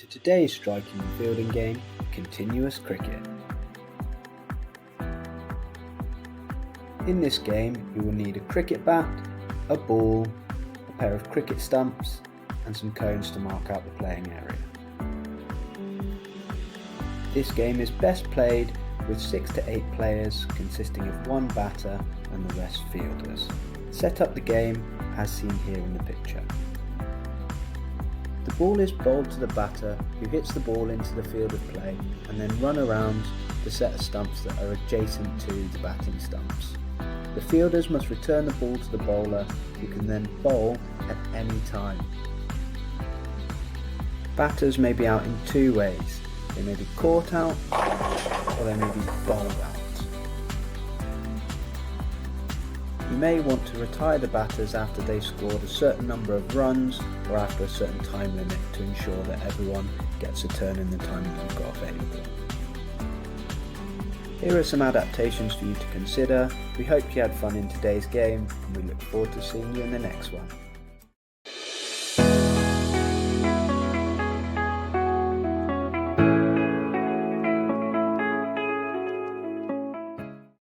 to today's striking and fielding game, Continuous Cricket. In this game you will need a cricket bat, a ball, a pair of cricket stumps and some cones to mark out the playing area. This game is best played with 6 to 8 players consisting of one batter and the rest fielders. Set up the game as seen here in the picture. The ball is bowled to the batter, who hits the ball into the field of play and then run around the set of stumps that are adjacent to the batting stumps. The fielders must return the ball to the bowler, who can then bowl at any time. Batters may be out in two ways. They may be caught out or they may be bowled out. You may want to retire the batters after they've scored a certain number of runs or after a certain time limit to ensure that everyone gets a turn in the time that you've got available. Here are some adaptations for you to consider. We hope you had fun in today's game and we look forward to seeing you in the next one.